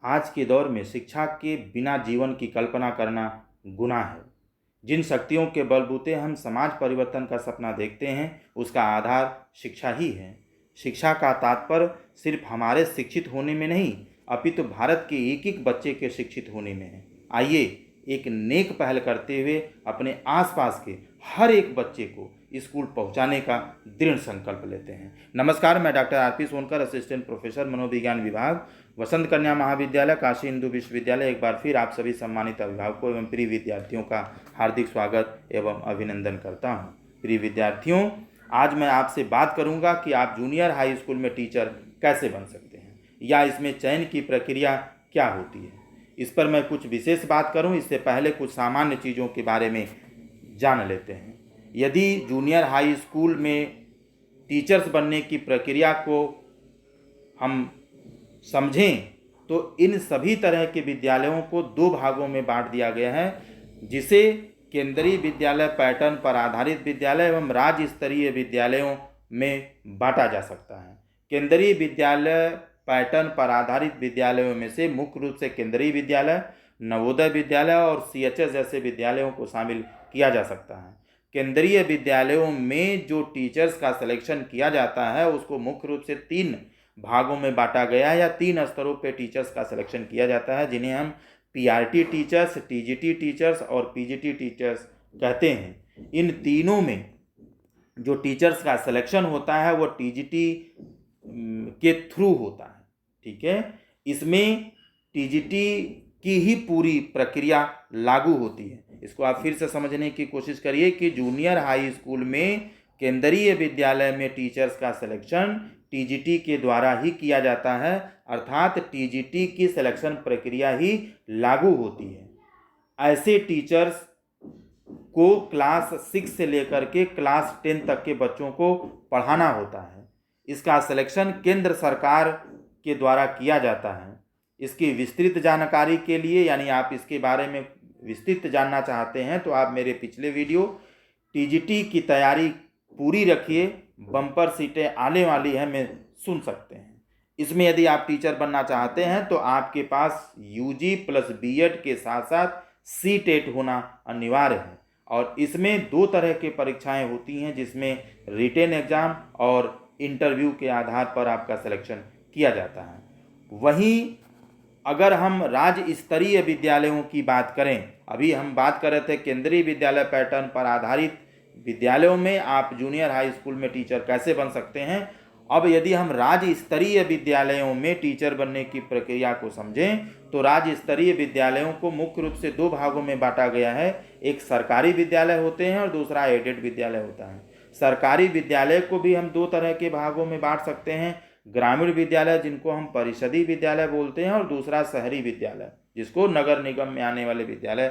आज के दौर में शिक्षा के बिना जीवन की कल्पना करना गुनाह है। जिन शक्तियों के बलबूते हम समाज परिवर्तन का सपना देखते हैं, उसका आधार शिक्षा ही है। शिक्षा का तात्पर्य सिर्फ हमारे शिक्षित होने में नहीं, अपितु भारत के एक एक बच्चे के शिक्षित होने में है। आइए एक नेक पहल करते हुए अपने आसपास के हर एक बच्चे को स्कूल पहुंचाने का दृढ़ संकल्प लेते हैं। नमस्कार, मैं doctor R P Sonkar, assistant professor मनोविज्ञान विभाग, वसंत कन्या महाविद्यालय, काशी हिंदू विश्वविद्यालय। एक बार फिर आप सभी सम्मानित अभिभावकों एवं प्रिय विद्यार्थियों का हार्दिक स्वागत एवं अभिनंदन करता हूं। प्रिय विद्यार्थियों, आज मैं आपसे बात करूंगा कि आप जूनियर हाई स्कूल में टीचर कैसे बन सकते हैं या इसमें चयन की प्रक्रिया क्या होती है। इस पर मैं कुछ विशेष बात करूं, इससे पहले कुछ सामान्य चीज़ों के बारे में जान लेते हैं। यदि जूनियर हाई स्कूल में टीचर्स बनने की प्रक्रिया को हम समझें तो इन सभी तरह के विद्यालयों को दो भागों में बांट दिया गया है, जिसे केंद्रीय विद्यालय पैटर्न पर आधारित विद्यालय एवं राज्य स्तरीय विद्यालयों में बांटा जा सकता है। केंद्रीय विद्यालय पैटर्न पर आधारित विद्यालयों में से मुख्य रूप से केंद्रीय विद्यालय, नवोदय विद्यालय और सीएचएस जैसे विद्यालयों को शामिल किया जा सकता है। केंद्रीय विद्यालयों में जो टीचर्स का सिलेक्शन किया जाता है उसको मुख्य रूप से 3 भागों में बांटा गया है या 3 स्तरों पे टीचर्स का सिलेक्शन किया जाता है, जिन्हें हम पीआरटी टीचर्स, टीजीटी टीचर्स और पीजीटी टीचर्स कहते हैं। इन तीनों में जो टीचर्स का सिलेक्शन होता है वो टीजीटी के थ्रू होता है। ठीक है, इसमें टीजीटी की ही पूरी प्रक्रिया लागू होती है। इसको आप फिर से समझने की कोशिश करिए कि जूनियर हाई स्कूल में केंद्रीय विद्यालय में टीचर्स का सिलेक्शन टीजीटी के द्वारा ही किया जाता है, अर्थात टीजीटी की सिलेक्शन प्रक्रिया ही लागू होती है। ऐसे टीचर्स को क्लास 6 से लेकर के क्लास 10 तक के बच्चों को पढ़ाना होता है। इसका सिलेक्शन केंद्र सरकार के द्वारा किया जाता है। इसकी विस्तृत जानकारी के लिए, यानी आप इसके बारे में विस्तृत जानना चाहते हैं तो आप मेरे पिछले वीडियो टीजीटी की तैयारी पूरी रखिए, बम्पर सीटें आने वाली हैं, में सुन सकते हैं। इसमें यदि आप टीचर बनना चाहते हैं तो आपके पास यूजी प्लस बीएड के साथ साथ सीटेट होना अनिवार्य है। और इसमें 2 तरह की परीक्षाएं होती हैं, जिसमें रिटेन एग्जाम और इंटरव्यू के आधार पर आपका सिलेक्शन किया जाता है। वहीं अगर हम राज्य स्तरीय विद्यालयों की बात करें, अभी हम बात कर रहे थे केंद्रीय विद्यालय पैटर्न पर आधारित विद्यालयों में आप जूनियर हाई स्कूल में टीचर कैसे बन सकते हैं। अब यदि हम राज्य स्तरीय विद्यालयों में टीचर बनने की प्रक्रिया को समझें तो राज्य स्तरीय विद्यालयों को मुख्य रूप से 2 भागों में बांटा गया है। एक सरकारी विद्यालय होते हैं और दूसरा एडेड विद्यालय होता है। सरकारी विद्यालय को भी हम 2 तरह के भागों में बांट सकते हैं, ग्रामीण विद्यालय जिनको हम परिषदीय विद्यालय बोलते हैं, और दूसरा शहरी विद्यालय जिसको नगर निगम में आने वाले विद्यालय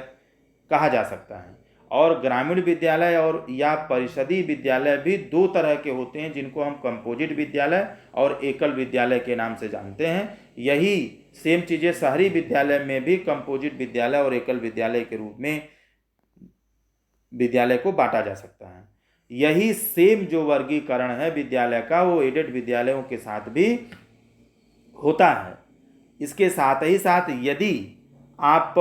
कहा जा सकता है। और ग्रामीण विद्यालय और या परिषदीय विद्यालय भी 2 तरह के होते हैं, जिनको हम कंपोजिट विद्यालय और एकल विद्यालय के नाम से जानते हैं। यही सेम चीज़ें शहरी विद्यालय में भी कंपोजिट विद्यालय और एकल विद्यालय के रूप में विद्यालय को बांटा जा सकता है। यही सेम जो वर्गीकरण है विद्यालय का, वो एडेड विद्यालयों के साथ भी होता है। इसके साथ ही साथ यदि आप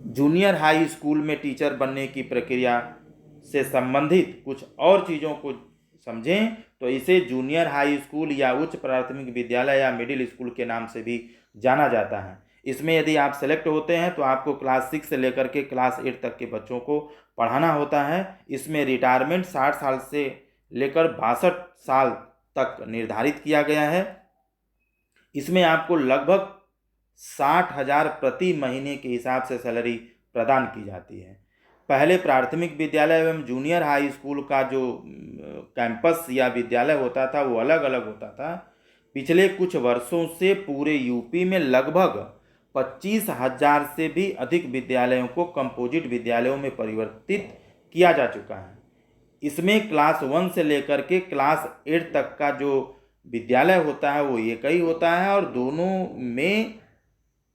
जूनियर हाई स्कूल में टीचर बनने की प्रक्रिया से संबंधित कुछ और चीज़ों को समझें तो इसे जूनियर हाई स्कूल या उच्च प्राथमिक विद्यालय या मिडिल स्कूल के नाम से भी जाना जाता है। इसमें यदि आप सेलेक्ट होते हैं तो आपको क्लास 6 से लेकर के क्लास 8 तक के बच्चों को पढ़ाना होता है। इसमें रिटायरमेंट 60 साल से लेकर 62 साल तक निर्धारित किया गया है। इसमें आपको लगभग 60,000 प्रति महीने के हिसाब से सैलरी प्रदान की जाती है। पहले प्राथमिक विद्यालय एवं जूनियर हाई स्कूल का जो कैंपस या विद्यालय होता था वो अलग अलग होता था। पिछले कुछ वर्षों से पूरे यूपी में लगभग 25,000 से भी अधिक विद्यालयों को कंपोजिट विद्यालयों में परिवर्तित किया जा चुका है। इसमें क्लास 1 से लेकर के क्लास 8 तक का जो विद्यालय होता है वो एक ही होता है और दोनों में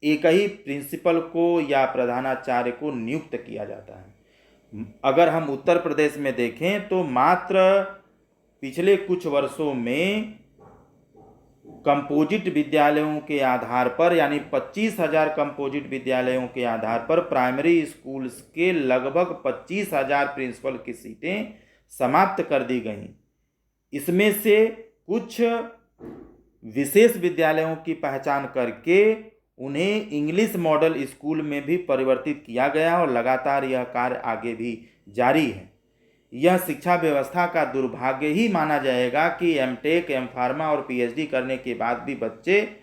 एक ही प्रिंसिपल को या प्रधानाचार्य को नियुक्त किया जाता है। अगर हम उत्तर प्रदेश में देखें तो मात्र पिछले कुछ वर्षों में कंपोजिट विद्यालयों के आधार पर, यानी 25,000 कंपोजिट विद्यालयों के आधार पर प्राइमरी स्कूल्स के लगभग 25,000 प्रिंसिपल की सीटें समाप्त कर दी गईं। इसमें से कुछ विशेष विद्यालयों की पहचान करके उन्हें इंग्लिश मॉडल स्कूल में भी परिवर्तित किया गया और लगातार यह कार्य आगे भी जारी है। यह शिक्षा व्यवस्था का दुर्भाग्य ही माना जाएगा कि एमटेक, एम फार्मा और पीएचडी करने के बाद भी बच्चे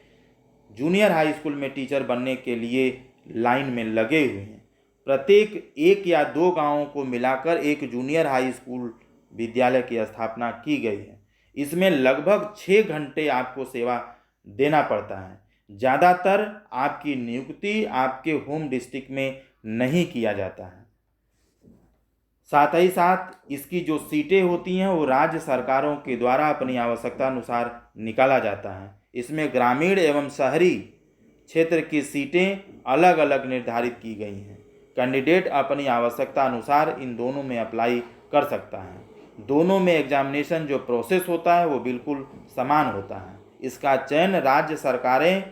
जूनियर हाई स्कूल में टीचर बनने के लिए लाइन में लगे हुए हैं। प्रत्येक 1 या 2 गांवों को मिलाकर एक जूनियर हाई स्कूल विद्यालय की स्थापना की गई है। इसमें लगभग 6 घंटे आपको सेवा देना पड़ता है। ज़्यादातर आपकी नियुक्ति आपके होम डिस्ट्रिक्ट में नहीं किया जाता है। साथ ही साथ इसकी जो सीटें होती हैं वो राज्य सरकारों के द्वारा अपनी आवश्यकता अनुसार निकाला जाता है। इसमें ग्रामीण एवं शहरी क्षेत्र की सीटें अलग अलग निर्धारित की गई हैं। कैंडिडेट अपनी आवश्यकता अनुसार इन दोनों में अप्लाई कर सकता है। दोनों में एग्जामिनेशन जो प्रोसेस होता है वो बिल्कुल समान होता है। इसका चयन राज्य सरकारें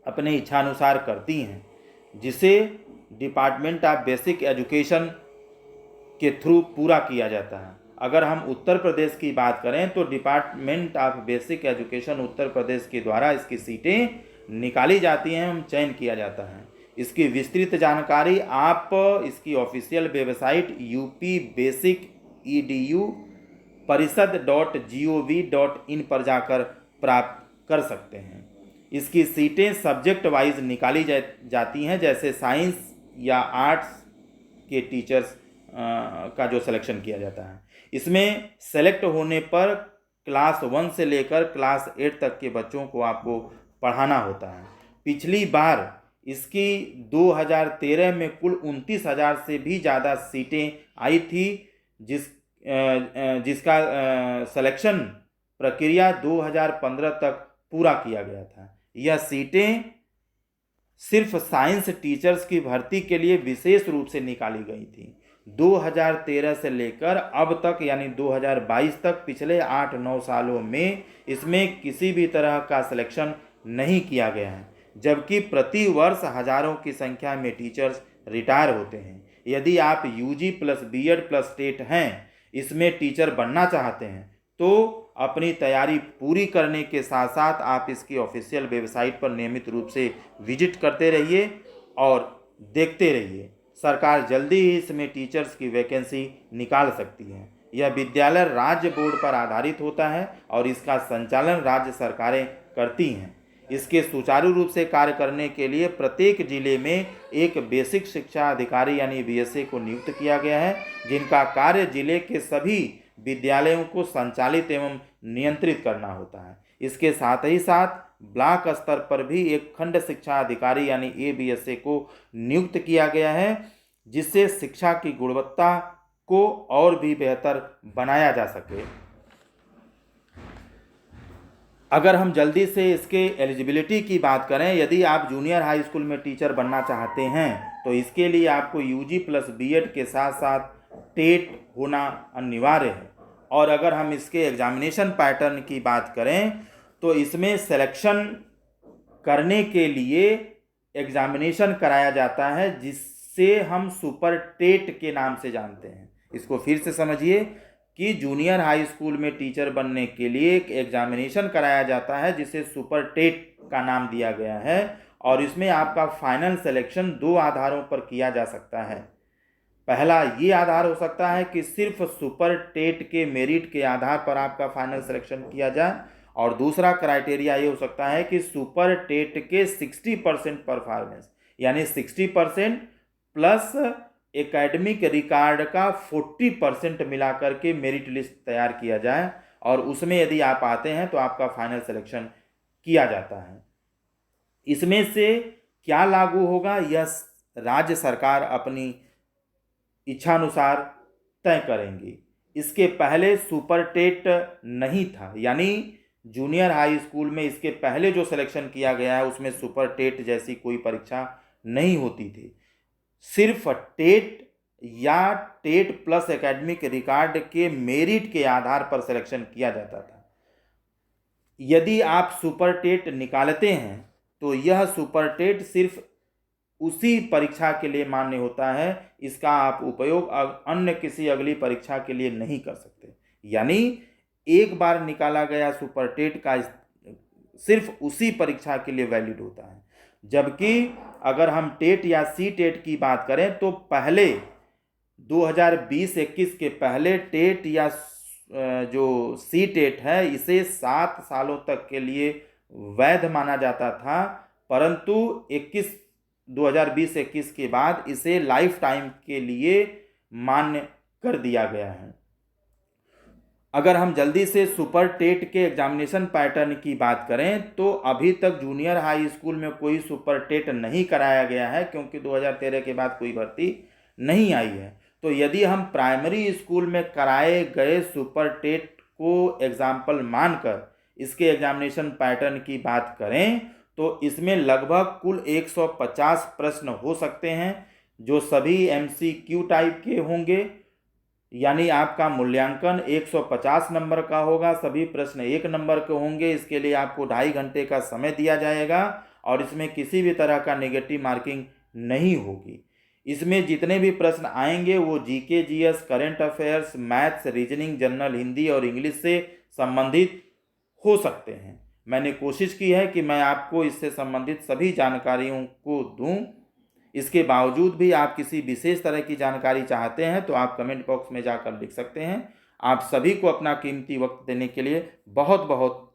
अपने इच्छानुसार करती हैं, जिसे डिपार्टमेंट ऑफ बेसिक एजुकेशन के थ्रू पूरा किया जाता है। अगर हम उत्तर प्रदेश की बात करें तो department of basic education Uttar Pradesh के द्वारा इसकी सीटें निकाली जाती हैं एवं चयन किया जाता है। इसकी विस्तृत जानकारी आप इसकी ऑफिशियल वेबसाइट upbasicedu parisad.gov.in पर जाकर प्राप्त कर सकते हैं। इसकी सीटें सब्जेक्ट वाइज निकाली जाती हैं, जैसे साइंस या आर्ट्स के टीचर्स का जो सिलेक्शन किया जाता है। इसमें सेलेक्ट होने पर क्लास 1 से लेकर क्लास 8 तक के बच्चों को आपको पढ़ाना होता है। पिछली बार इसकी 2013 में कुल 29,000 से भी ज़्यादा सीटें आई थी, जिसका सिलेक्शन प्रक्रिया 2015 तक पूरा किया गया था। यह सीटें सिर्फ साइंस टीचर्स की भर्ती के लिए विशेष रूप से निकाली गई थी। 2013 से लेकर अब तक यानी 2022 तक पिछले 8-9 सालों में इसमें किसी भी तरह का सिलेक्शन नहीं किया गया है, जबकि प्रति वर्ष हजारों की संख्या में टीचर्स रिटायर होते हैं। यदि आप UG plus BEd plus TET हैं, इसमें टीचर बनना चाहते हैं तो अपनी तैयारी पूरी करने के साथ साथ आप इसकी ऑफिशियल वेबसाइट पर नियमित रूप से विजिट करते रहिए और देखते रहिए। सरकार जल्दी ही इसमें टीचर्स की वैकेंसी निकाल सकती है। यह विद्यालय राज्य बोर्ड पर आधारित होता है और इसका संचालन राज्य सरकारें करती हैं। इसके सुचारू रूप से कार्य करने के लिए प्रत्येक जिले में एक बेसिक शिक्षा अधिकारी यानी बीएसए को नियुक्त किया गया है, जिनका कार्य जिले के सभी विद्यालयों को संचालित एवं नियंत्रित करना होता है। इसके साथ ही साथ ब्लॉक स्तर पर भी एक खंड शिक्षा अधिकारी यानी एबीएसए को नियुक्त किया गया है, जिससे शिक्षा की गुणवत्ता को और भी बेहतर बनाया जा सके। अगर हम जल्दी से इसके एलिजिबिलिटी की बात करें, यदि आप जूनियर हाई स्कूल में टीचर बनना चाहते हैं तो इसके लिए आपको यूजी प्लस बीएड के साथ साथ टेट होना अनिवार्य है। और अगर हम इसके एग्जामिनेशन पैटर्न की बात करें तो इसमें सिलेक्शन करने के लिए एग्जामिनेशन कराया जाता है, जिससे हम सुपर टेट के नाम से जानते हैं। इसको फिर से समझिए कि जूनियर हाई स्कूल में टीचर बनने के लिए एक एग्जामिनेशन कराया जाता है, जिसे सुपर टेट का नाम दिया गया है। और इसमें आपका फाइनल सिलेक्शन 2 आधारों पर किया जा सकता है। पहला ये आधार हो सकता है कि सिर्फ सुपर टेट के मेरिट के आधार पर आपका फाइनल सिलेक्शन किया जाए, और दूसरा क्राइटेरिया ये हो सकता है कि सुपर टेट के 60% परफॉर्मेंस यानी 60% प्लस एकेडमिक रिकॉर्ड का 40% मिलाकर के मेरिट लिस्ट तैयार किया जाए, और उसमें यदि आप आते हैं तो आपका फाइनल सिलेक्शन किया जाता है। इसमें से क्या लागू होगा यह राज्य सरकार अपनी इच्छानुसार तय करेंगी। इसके पहले सुपर टेट नहीं था, यानी जूनियर हाई स्कूल में इसके पहले जो सिलेक्शन किया गया है उसमें सुपर टेट जैसी कोई परीक्षा नहीं होती थी। सिर्फ टेट या टेट प्लस एकेडमिक रिकॉर्ड के मेरिट के आधार पर सिलेक्शन किया जाता था। यदि आप सुपर टेट निकालते हैं तो यह सुपर टेट सिर्फ उसी परीक्षा के लिए मान्य होता है, इसका आप उपयोग अन्य किसी अगली परीक्षा के लिए नहीं कर सकते। यानी एक बार निकाला गया सुपर टेट का सिर्फ उसी परीक्षा के लिए वैलिड होता है। जबकि अगर हम टेट या सी टेट की बात करें तो पहले 2020-21 के पहले टेट या जो सी टेट है इसे 7 सालों तक के लिए वैध माना जाता था, परंतु 2020-21 के बाद इसे लाइफ टाइम के लिए मान्य कर दिया गया है। अगर हम जल्दी से सुपर टेट के एग्जामिनेशन पैटर्न की बात करें तो अभी तक जूनियर हाई स्कूल में कोई सुपर टेट नहीं कराया गया है, क्योंकि 2013 के बाद कोई भर्ती नहीं आई है। तो यदि हम प्राइमरी स्कूल में कराए गए सुपर टेट को एग्जाम्पल मानकर इसके एग्जामिनेशन पैटर्न की बात करें तो इसमें लगभग कुल 150 प्रश्न हो सकते हैं, जो सभी MCQ टाइप के होंगे। यानी आपका मूल्यांकन 150 नंबर का होगा, सभी प्रश्न 1 नंबर के होंगे। इसके लिए आपको 2.5 घंटे का समय दिया जाएगा और इसमें किसी भी तरह का नेगेटिव मार्किंग नहीं होगी। इसमें जितने भी प्रश्न आएंगे वो GK GS, current affairs, maths, reasoning, general Hindi और इंग्लिश से संबंधित हो सकते हैं। मैंने कोशिश की है कि मैं आपको इससे संबंधित सभी जानकारियों को दूं। इसके बावजूद भी आप किसी विशेष तरह की जानकारी चाहते हैं तो आप कमेंट बॉक्स में जाकर लिख सकते हैं। आप सभी को अपना कीमती वक्त देने के लिए बहुत बहुत